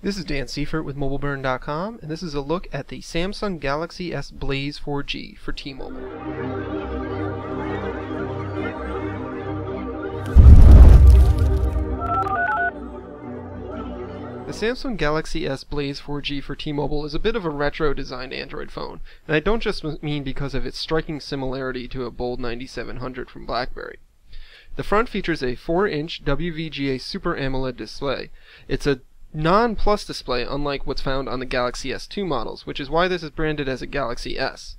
This is Dan Seifert with mobileburn.com, and this is a look at the Samsung Galaxy S Blaze 4G for T-Mobile. The Samsung Galaxy S Blaze 4G for T-Mobile is a bit of a retro-designed Android phone, and I don't just mean because of its striking similarity to a Bold 9700 from BlackBerry. The front features a 4-inch WVGA Super AMOLED display. It's a non-plus display, unlike what's found on the Galaxy S2 models, which is why this is branded as a Galaxy S.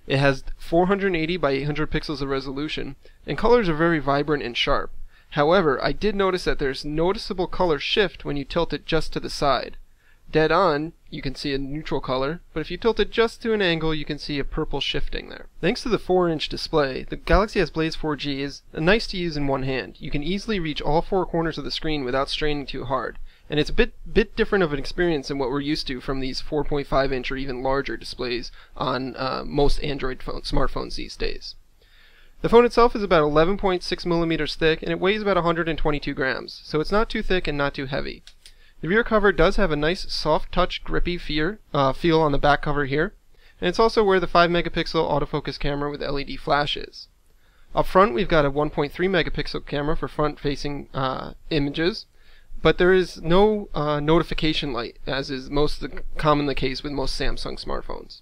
It has 480 by 800 pixels of resolution, and colors are very vibrant and sharp. However, I did notice that there's noticeable color shift when you tilt it just to the side. Dead on, you can see a neutral color, but if you tilt it just to an angle, you can see a purple shifting there. Thanks to the 4-inch display, the Galaxy S Blaze 4G is nice to use in one hand. You can easily reach all four corners of the screen without straining too hard. And it's a bit different of an experience than what we're used to from these 4.5-inch or even larger displays on most Android smartphones these days. The phone itself is about 11.6 millimeters thick, and it weighs about 122 grams, so it's not too thick and not too heavy. The rear cover does have a nice soft touch grippy feel on the back cover here, and it's also where the 5-megapixel autofocus camera with LED flash is. Up front we've got a 1.3 megapixel camera for front-facing images, but there is no notification light, as is common the case with most Samsung smartphones.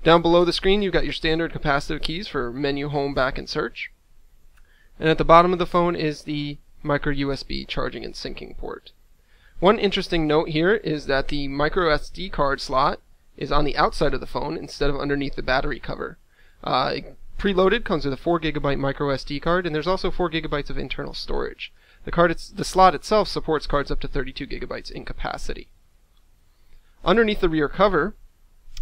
Down below the screen you've got your standard capacitive keys for menu, home, back, and search. And at the bottom of the phone is the micro USB charging and syncing port. One interesting note here is that the micro SD card slot is on the outside of the phone instead of underneath the battery cover. Preloaded comes with a 4GB micro SD card, and there's also 4GB of internal storage. The slot itself supports cards up to 32GB in capacity. Underneath the rear cover,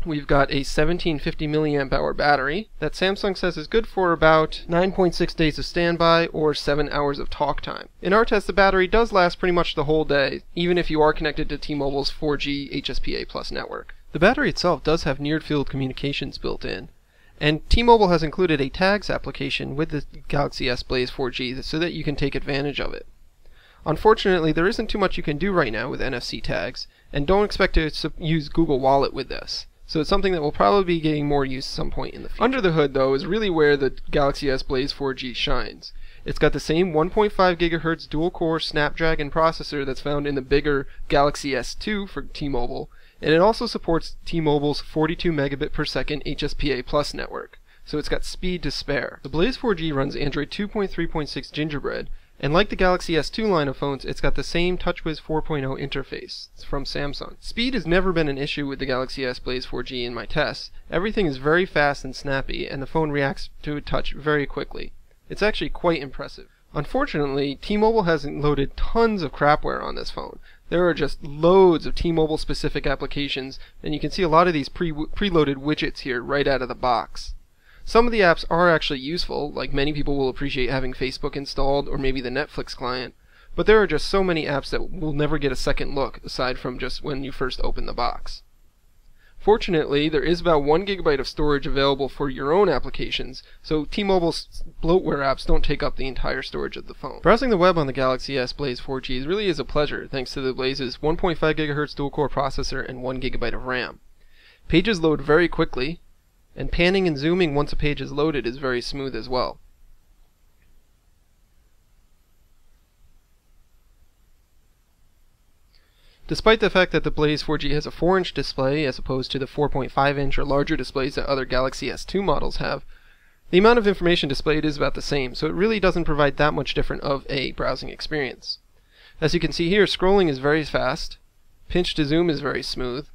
we've got a 1750 mAh battery that Samsung says is good for about 9.6 days of standby or 7 hours of talk time. In our test, the battery does last pretty much the whole day, even if you are connected to T-Mobile's 4G HSPA Plus network. The battery itself does have near-field communications built in, and T-Mobile has included a tags application with the Galaxy S Blaze 4G so that you can take advantage of it. Unfortunately, there isn't too much you can do right now with NFC tags, and don't expect to use Google Wallet with this. So it's something that will probably be getting more use at some point in the future. Under the hood, though, is really where the Galaxy S Blaze 4G shines. It's got the same 1.5 GHz dual-core Snapdragon processor that's found in the bigger Galaxy S2 for T-Mobile, and it also supports T-Mobile's 42 megabit per second HSPA Plus network, so it's got speed to spare. The Blaze 4G runs Android 2.3.6 Gingerbread, and like the Galaxy S2 line of phones, it's got the same TouchWiz 4.0 interface from Samsung. Speed has never been an issue with the Galaxy S Blaze 4G in my tests. Everything is very fast and snappy, and the phone reacts to a touch very quickly. It's actually quite impressive. Unfortunately, T-Mobile hasn't loaded tons of crapware on this phone. There are just loads of T-Mobile specific applications, and you can see a lot of these preloaded widgets here right out of the box. Some of the apps are actually useful, like many people will appreciate having Facebook installed or maybe the Netflix client, but there are just so many apps that will never get a second look aside from just when you first open the box. Fortunately, there is about 1 GB of storage available for your own applications, so T-Mobile's bloatware apps don't take up the entire storage of the phone. Browsing the web on the Galaxy S Blaze 4G really is a pleasure thanks to the Blaze's 1.5 GHz dual-core processor and 1 GB of RAM. Pages load very quickly, and panning and zooming once a page is loaded is very smooth as well. Despite the fact that the Blaze 4G has a 4-inch display as opposed to the 4.5-inch or larger displays that other Galaxy S2 models have, the amount of information displayed is about the same, so it really doesn't provide that much different of a browsing experience. As you can see here, scrolling is very fast, pinch to zoom is very smooth,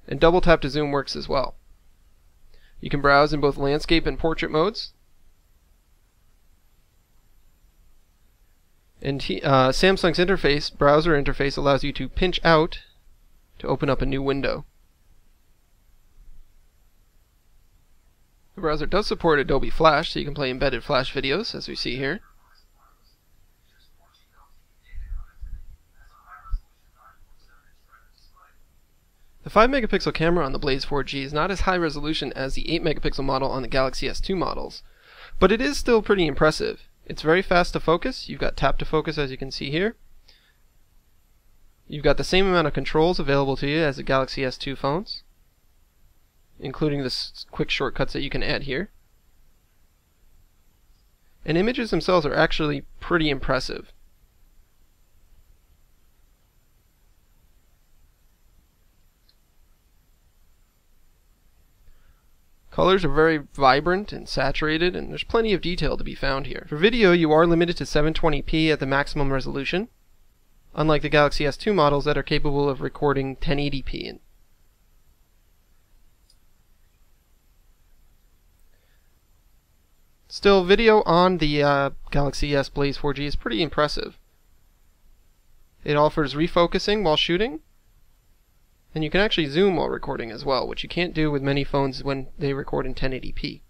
and double tap to zoom works as well. You can browse in both landscape and portrait modes. And Samsung's browser interface allows you to pinch out to open up a new window. The browser does support Adobe Flash, so you can play embedded Flash videos, as we see here. The 5-megapixel camera on the Blaze 4G is not as high resolution as the 8-megapixel model on the Galaxy S2 models, but it is still pretty impressive. It's very fast to focus. You've got tap to focus, as you can see here. You've got the same amount of controls available to you as the Galaxy S2 phones, including the quick shortcuts that you can add here. And images themselves are actually pretty impressive. Colors are very vibrant and saturated, and there's plenty of detail to be found here. For video, you are limited to 720p at the maximum resolution, unlike the Galaxy S2 models that are capable of recording 1080p. Still, video on the Galaxy S Blaze 4G is pretty impressive. It offers refocusing while shooting, and you can actually zoom while recording as well, which you can't do with many phones when they record in 1080p.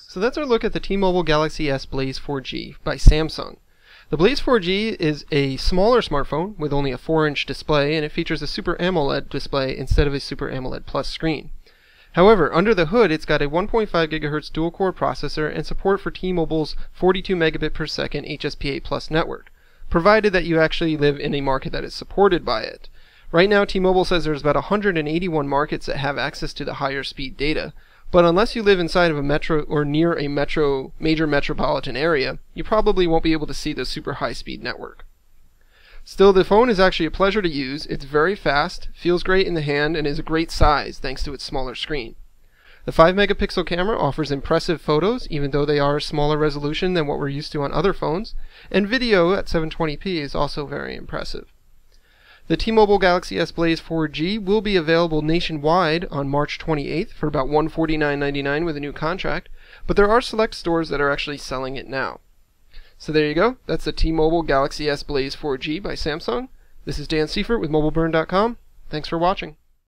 So that's our look at the T-Mobile Galaxy S Blaze 4G by Samsung. The Blaze 4G is a smaller smartphone with only a 4-inch display, and it features a Super AMOLED display instead of a Super AMOLED Plus screen. However, under the hood, it's got a 1.5 GHz dual-core processor and support for T-Mobile's 42 megabit per second HSPA Plus network, provided that you actually live in a market that is supported by it. Right now, T-Mobile says there's about 181 markets that have access to the higher speed data, but unless you live inside of a metro or near a major metropolitan area, you probably won't be able to see the super high-speed network. Still, the phone is actually a pleasure to use. It's very fast, feels great in the hand, and is a great size thanks to its smaller screen. The 5 megapixel camera offers impressive photos, even though they are a smaller resolution than what we're used to on other phones, and video at 720p is also very impressive. The T-Mobile Galaxy S Blaze 4G will be available nationwide on March 28th for about $149.99 with a new contract, but there are select stores that are actually selling it now. So there you go. That's the T-Mobile Galaxy S Blaze 4G by Samsung. This is Dan Seifert with mobileburn.com. Thanks for watching.